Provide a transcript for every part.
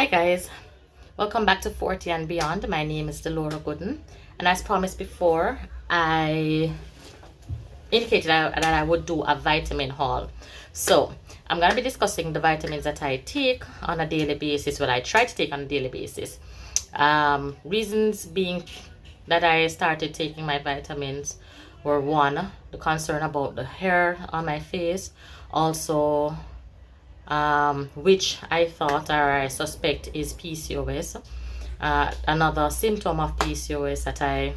Hi guys, welcome back to 40 and Beyond. My name is Delora Gooden, and as promised before, I indicated that I would do a vitamin haul. So I'm going to be discussing the vitamins that I take on a daily basis, what I try to take on a daily basis. Reasons being that I started taking my vitamins were: one, the concern about the hair on my face, also which I thought or I suspect is PCOS. Another symptom of PCOS that I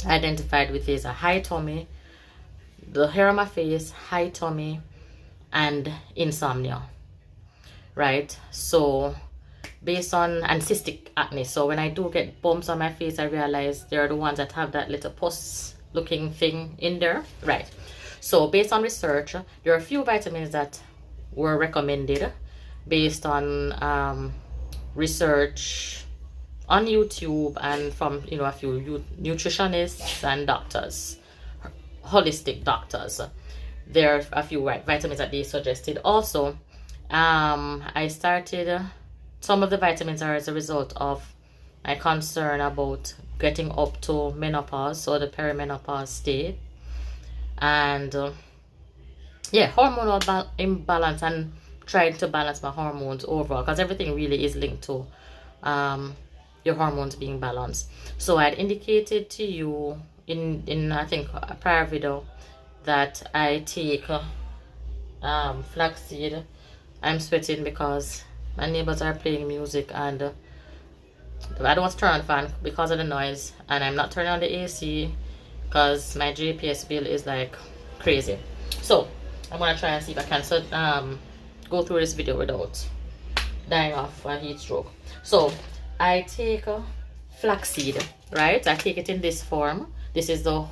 identified with is a high tummy, the hair on my face, high tummy, and insomnia. Right? So based on, and cystic acne. So when I do get bumps on my face, I realize they're the ones that have that little pus looking thing in there. Right. So based on research, there are a few vitamins that were recommended based on research on YouTube and from a few nutritionists and doctors, holistic doctors. There are a few vitamins that they suggested. Also, I started some of the vitamins are as a result of my concern about getting up to menopause, so the perimenopause state, and hormonal imbalance, and trying to balance my hormones overall, because everything really is linked to your hormones being balanced. So I had indicated to you in I think a prior video that I take flaxseed. I'm sweating because my neighbors are playing music and I don't want to turn on the fan because of the noise, and I'm not turning on the AC because my GPS bill is like crazy. So I'm gonna try and see if I can go through this video without dying off a heat stroke. So I take flaxseed, right? I take it in this form. This is the,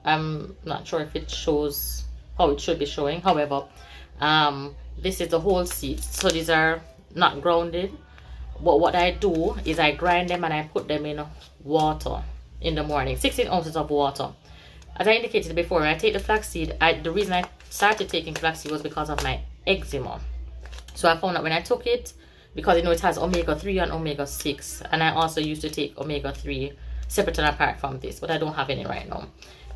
I'm not sure if it shows how it should be showing. However, this is the whole seeds. So these are not grounded. But what I do is I grind them and I put them in water in the morning. 16 ounces of water. As I indicated before, when I take the flaxseed, the reason I started taking flaxseed was because of my eczema. So I found that when I took it, because it has omega-3 and omega-6, and I also used to take omega-3 separate and apart from this, but I don't have any right now.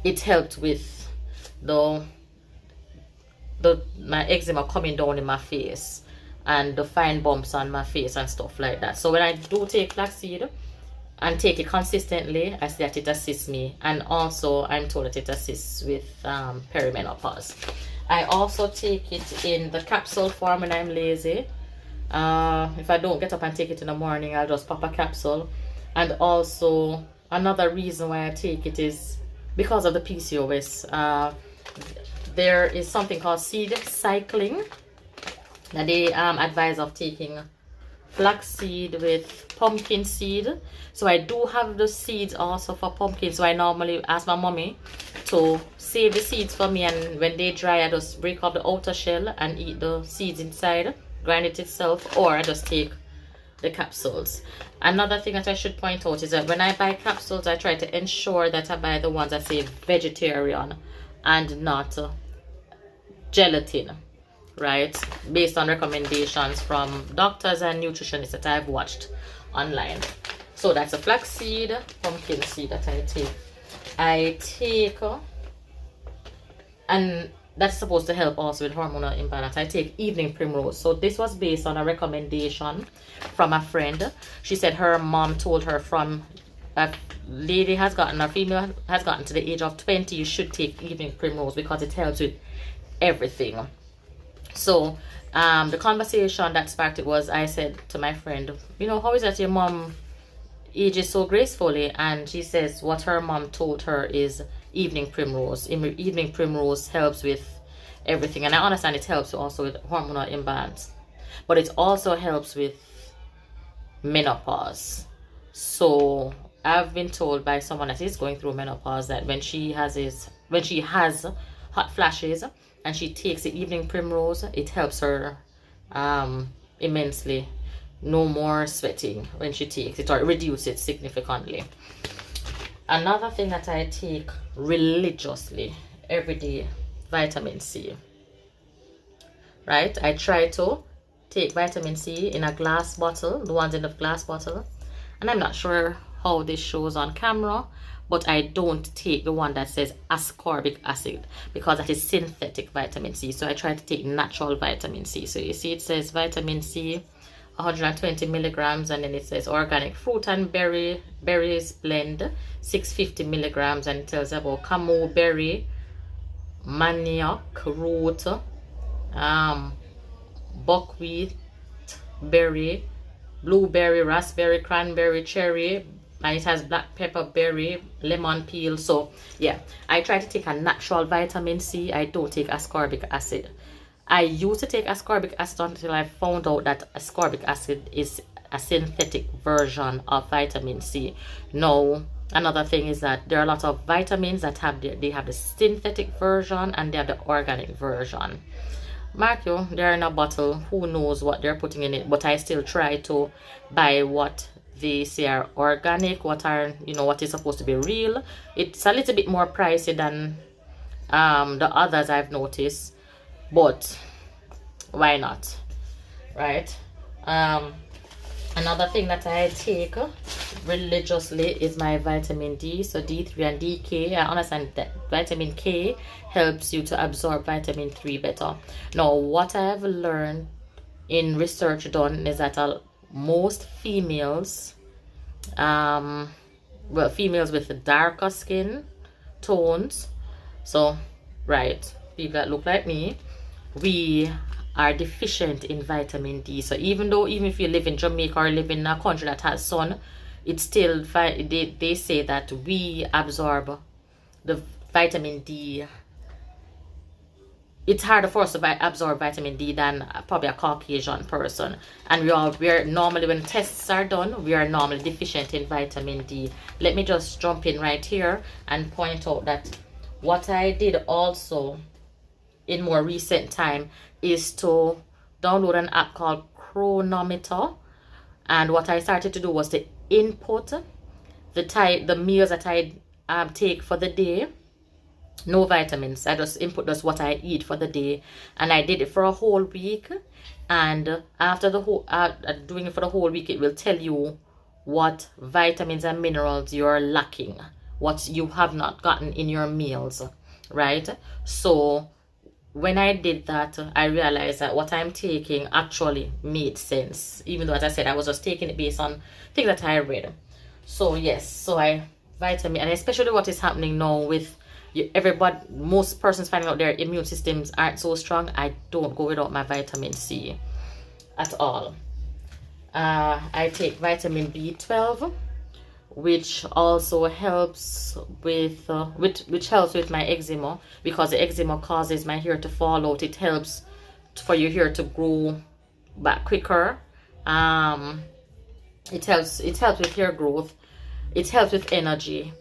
It helped with my eczema coming down in my face and the fine bumps on my face and stuff like that. So when I do take flaxseed and take it consistently, I see that it assists me, and also I'm told that it assists with perimenopause. I also take it in the capsule form when I'm lazy. If I don't get up and take it in the morning, I'll just pop a capsule. And also another reason why I take it is because of the PCOS. There is something called seed cycling that they advise of taking flaxseed with pumpkin seed. So I do have the seeds also for pumpkin, so I normally ask my mommy to save the seeds for me, and when they dry I just break off the outer shell and eat the seeds inside, grind it itself, or I just take the capsules. Another thing that I should point out is that when I buy capsules, I try to ensure that I buy the ones that say vegetarian and not gelatin, right? Based on recommendations from doctors and nutritionists that I've watched online. So that's a flaxseed, pumpkin seed that I take, and that's supposed to help also with hormonal imbalance. I take evening primrose. So this was based on a recommendation from a friend. She said her mom told her from a female has gotten to the age of 20, you should take evening primrose because it helps with everything. So the conversation that sparked it was, I said to my friend, how is that your mom ages so gracefully? And she says what her mom told her is evening primrose. Evening primrose helps with everything, and I understand it helps also with hormonal imbalance, but it also helps with menopause. So I've been told by someone that is going through menopause that when she has hot flashes and she takes the evening primrose, it helps her immensely. No more sweating when she takes it, or reduce it significantly. Another thing that I take religiously every day, vitamin C. Right? I try to take vitamin C in a glass bottle, the ones in the glass bottle. And I'm not sure how this shows on camera, but I don't take the one that says ascorbic acid because that is synthetic vitamin C. So I try to take natural vitamin C. So you see it says vitamin C 120 milligrams, and then it says organic fruit and berries blend 650 milligrams, and it tells about camu berry, manioc root, buckwheat berry, blueberry, raspberry, cranberry, cherry, and it has black pepper berry, lemon peel. So yeah, I try to take a natural vitamin C. I don't take ascorbic acid. I used to take ascorbic acid until I found out that ascorbic acid is a synthetic version of vitamin C. Now, another thing is that there are a lot of vitamins that have the synthetic version and they have the organic version. Mark you, they're in a bottle. Who knows what they're putting in it? But I still try to buy what they say are organic, what are, you know, what is supposed to be real. It's a little bit more pricey than the others I've noticed, but why not, right? Another thing that I take religiously is my vitamin D, so D3 and DK. I understand that vitamin K helps you to absorb vitamin 3 better. Now, what I have learned in research done is that most females, well, females with darker skin tones, so, right, people that look like me, we are deficient in vitamin D. So even if you live in Jamaica or live in a country that has sun, it's still, they say that we absorb the vitamin D. It's harder for us to absorb vitamin D than probably a Caucasian person. And we're normally, when tests are done, we are normally deficient in vitamin D. Let me just jump in right here and point out that what I did also in more recent time is to download an app called Chronometer, and what I started to do was to input the meals that I take for the day. No vitamins, I just input just what I eat for the day, and I did it for a whole week. And after the whole doing it for the whole week, it will tell you what vitamins and minerals you're lacking, what you have not gotten in your meals, right? So when I did that, I realized that what I'm taking actually made sense, even though, as I said, I was just taking it based on things that I read. So yes, so vitamin, and especially what is happening now with most persons finding out their immune systems aren't so strong, I don't go without my vitamin C at all. I take vitamin B12, which also helps with which helps with my eczema, because the eczema causes my hair to fall out. It helps for your hair to grow back quicker. It helps with hair growth. It helps with energy.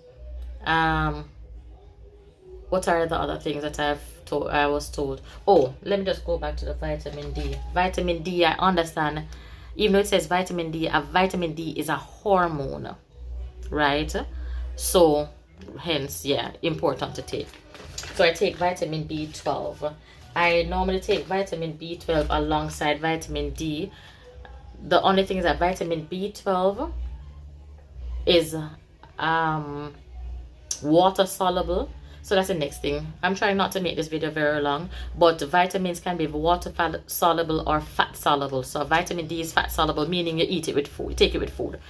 What are the other things that I was told? Oh, let me just go back to the vitamin D. Vitamin D, I understand, even though it says vitamin D, a vitamin D is a hormone, right? So hence, yeah, important to take. So I take vitamin B12. I normally take vitamin B12 alongside vitamin D. The only thing is that vitamin B12 is water soluble. So that's the next thing. I'm trying not to make this video very long, but vitamins can be water soluble or fat soluble. So vitamin D is fat soluble, meaning you eat it with food, you take it with food.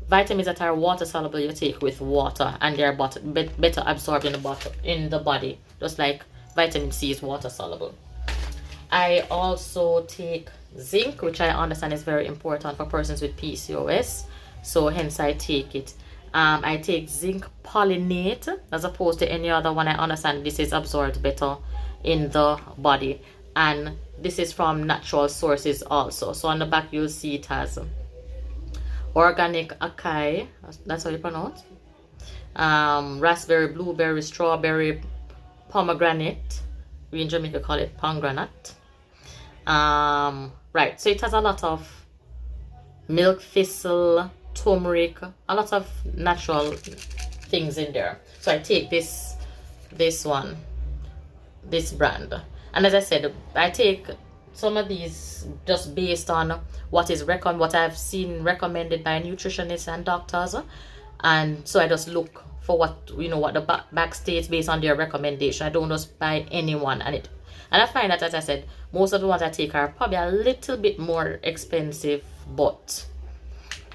Vitamins that are water soluble, you take with water, and they're better absorbed in the body, just like vitamin C is water soluble. I also take zinc, which I understand is very important for persons with PCOS, so hence I take it. I take zinc polynate as opposed to any other one. I understand this is absorbed better in the body, and this is from natural sources also. So on the back you'll see it has organic acai, that's how you pronounce, raspberry, blueberry, strawberry, pomegranate. We in Jamaica call it pomegranate. Right, so it has a lot of milk thistle, turmeric, a lot of natural things in there. So I take this brand, and as I said, I take some of these just based on what I've seen recommended by nutritionists and doctors, and so I just look for what what the back states based on their recommendation. I don't just buy anyone, and I find that, as I said, most of the ones I take are probably a little bit more expensive, but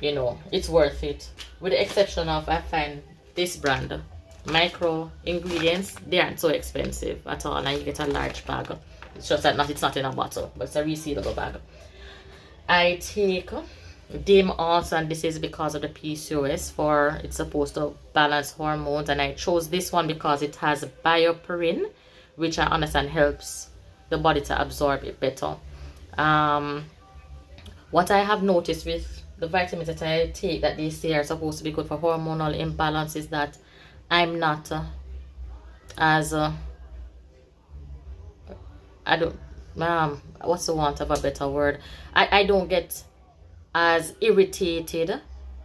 it's worth it, with the exception of, I find this brand micro ingredients, they aren't so expensive at all, and you get a large bag. It's just that it's not in a bottle, but it's a resealable bag. I take DIM also, and this is because of the PCOS, for it's supposed to balance hormones, and I chose this one because it has bioperin, which I understand helps the body to absorb it better. What I have noticed with the vitamins that I take that they say are supposed to be good for hormonal imbalance is that I'm not as I don't what's the want of a better word, I don't get as irritated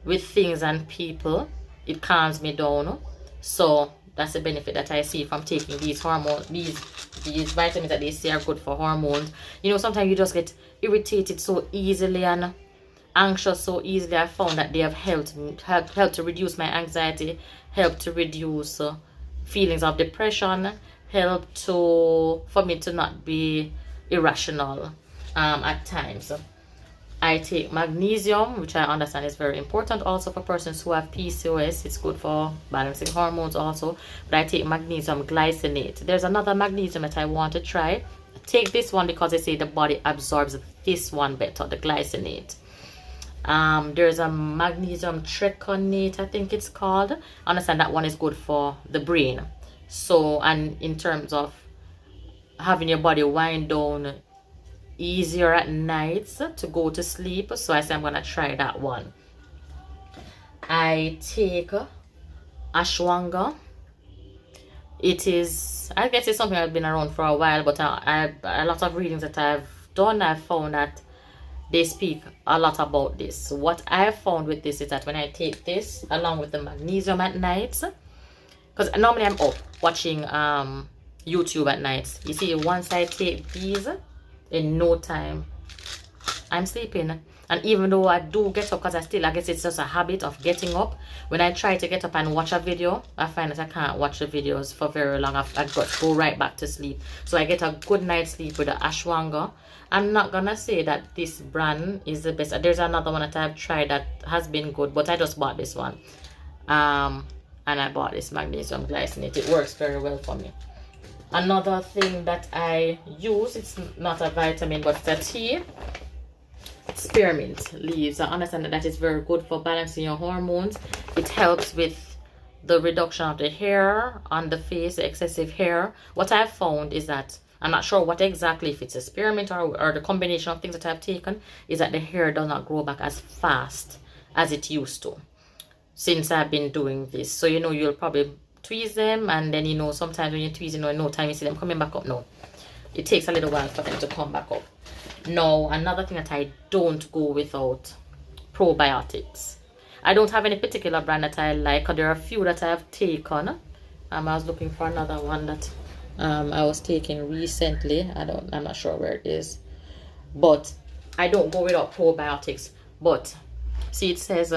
with things and people. It calms me down. So that's the benefit that I see from taking these vitamins that they say are good for hormones. Sometimes you just get irritated so easily and anxious so easily. I found that they have helped to reduce my anxiety, helped to reduce feelings of depression, helped for me to not be irrational at times. I take magnesium, which I understand is very important also for persons who have PCOS. It's good for balancing hormones also. But I take magnesium glycinate. There's another magnesium that I want to try. I take this one because they say the body absorbs this one better, the glycinate. There's a magnesium treconate, I think it's called. I understand that one is good for the brain. So, and in terms of having your body wind down easier at nights to go to sleep, so I say I'm gonna try that one. I take ashwagandha. It is, I guess it's something that's been around for a while, but a lot of readings that I've done, I've found that they speak a lot about this. What I've found with this is that when I take this along with the magnesium at night, because normally I'm up watching YouTube at night, you see, once I take these, in no time I'm sleeping. And even though I do get up, because I guess it's just a habit of getting up, when I try to get up and watch a video, I find that I can't watch the videos for very long. I've got to go right back to sleep. So I get a good night's sleep with the ashwagandha. I'm not gonna say that this brand is the best. There's another one that I've tried that has been good, but I just bought this one. And I bought this magnesium glycinate. It works very well for me. Another thing that I use, it's not a vitamin but it's a tea, spearmint leaves. I understand that is very good for balancing your hormones. It helps with the reduction of the hair on the face, the excessive hair. What I've found is that, I'm not sure what exactly, if it's a spearmint or the combination of things that I've taken, is that the hair does not grow back as fast as it used to since I've been doing this. So you'll probably tweeze them, and then sometimes when you tweeze, in no time you see them coming back up. No, it takes a little while for them to come back up. Now, another thing that I don't go without, probiotics. I don't have any particular brand that I like. There are a few that I have taken. I was looking for another one that I was taking recently. I'm not sure where it is, but I don't go without probiotics. But see, it says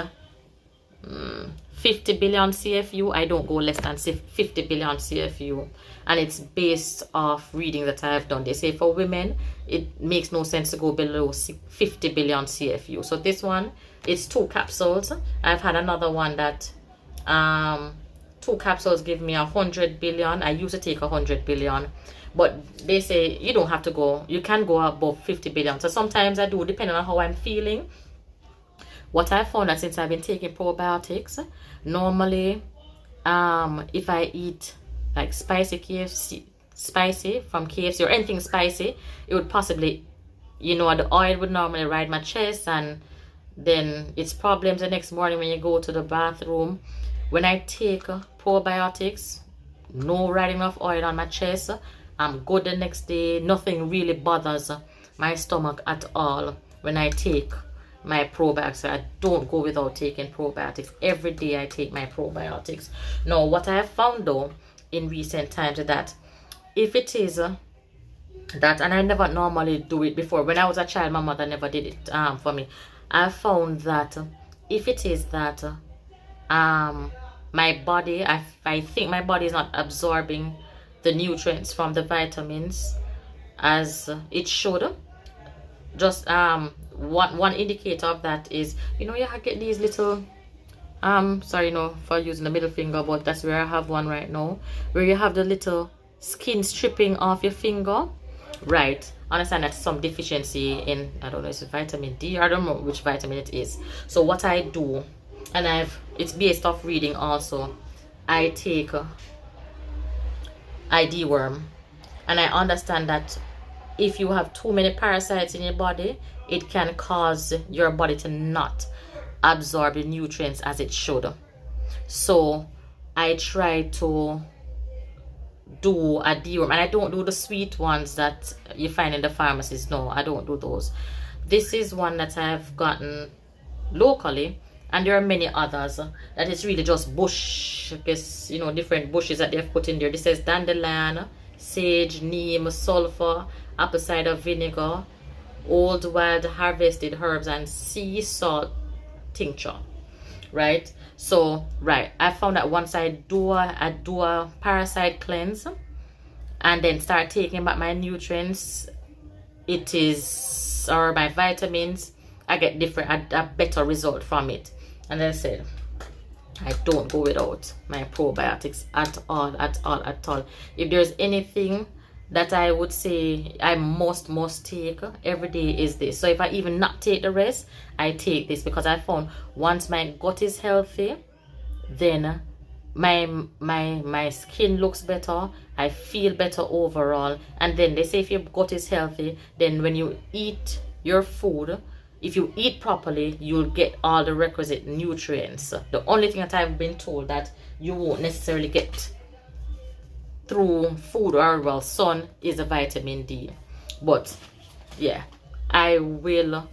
50 billion CFU. I don't go less than 50 billion CFU, and it's based off reading that I've done. They say for women it makes no sense to go below 50 billion CFU. So this one, it's 2 capsules. I've had another one that 2 capsules give me 100 billion. I used to take 100 billion, but they say you don't have to go, you can go above 50 billion. So sometimes I do, depending on how I'm feeling. What I found that since I've been taking probiotics, normally if I eat like spicy from KFC or anything spicy, it would possibly, the oil would normally ride my chest, and then it's problems the next morning when you go to the bathroom. When I take probiotics, no riding of oil on my chest, I'm good the next day. Nothing really bothers my stomach at all when I take my probiotics. So I don't go without taking probiotics. Every day I take my probiotics. Now, what I have found though in recent times is that if it is That, and I never normally do it before. When I was a child, my mother never did it for me. I found that if it is that my body, I think my body is not absorbing the nutrients from the vitamins as it should. Just one indicator of that is, you get these little sorry, for using the middle finger, but that's where I have one right now, where you have the little skin stripping off your finger, right? Understand that's some deficiency in, I don't know, it's vitamin D, I don't know which vitamin it is. So what I do, and it's based off reading also, I take ID worm, and I understand that if you have too many parasites in your body, it can cause your body to not absorb the nutrients as it should. So I try to do a deworm, and I don't do the sweet ones that you find in the pharmacies. No, I don't do those. This is one that I've gotten locally, and there are many others that is really just bush, because different bushes that they've put in there. This says dandelion, sage, neem, sulfur, apple cider vinegar, old wild harvested herbs, and sea salt tincture, right? So I found that once I do a parasite cleanse and then start taking back my nutrients, or my vitamins, I get a better result from it. And as I said, I don't go without my probiotics at all. If there's anything that I would say I must take every day is this. So if I even not take the rest, I take this, because I found once my gut is healthy, then my skin looks better, I feel better overall. And then they say if your gut is healthy, then when you eat your food, if you eat properly, you'll get all the requisite nutrients. The only thing that I've been told that you won't necessarily get through food or sun is a vitamin D. But yeah, I will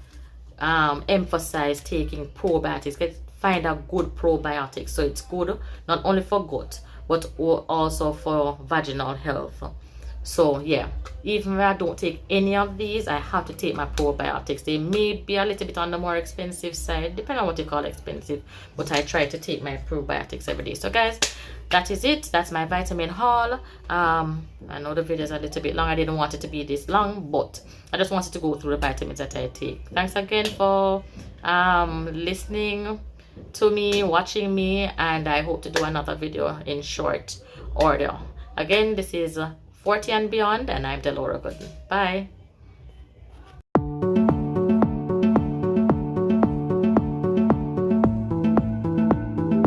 emphasize taking probiotics. Find a good probiotic, so it's good not only for gut but also for vaginal health. So yeah, even if I don't take any of these, I have to take my probiotics. They may be a little bit on the more expensive side, depending on what you call expensive, but I try to take my probiotics every day. So guys, that is it. That's my vitamin haul. I know the video is a little bit long. I didn't want it to be this long, but I just wanted to go through the vitamins that I take. Thanks again for listening to me, watching me, and I hope to do another video in short order. Again, this is 40 and Beyond, and I'm Delora Gooden. Bye.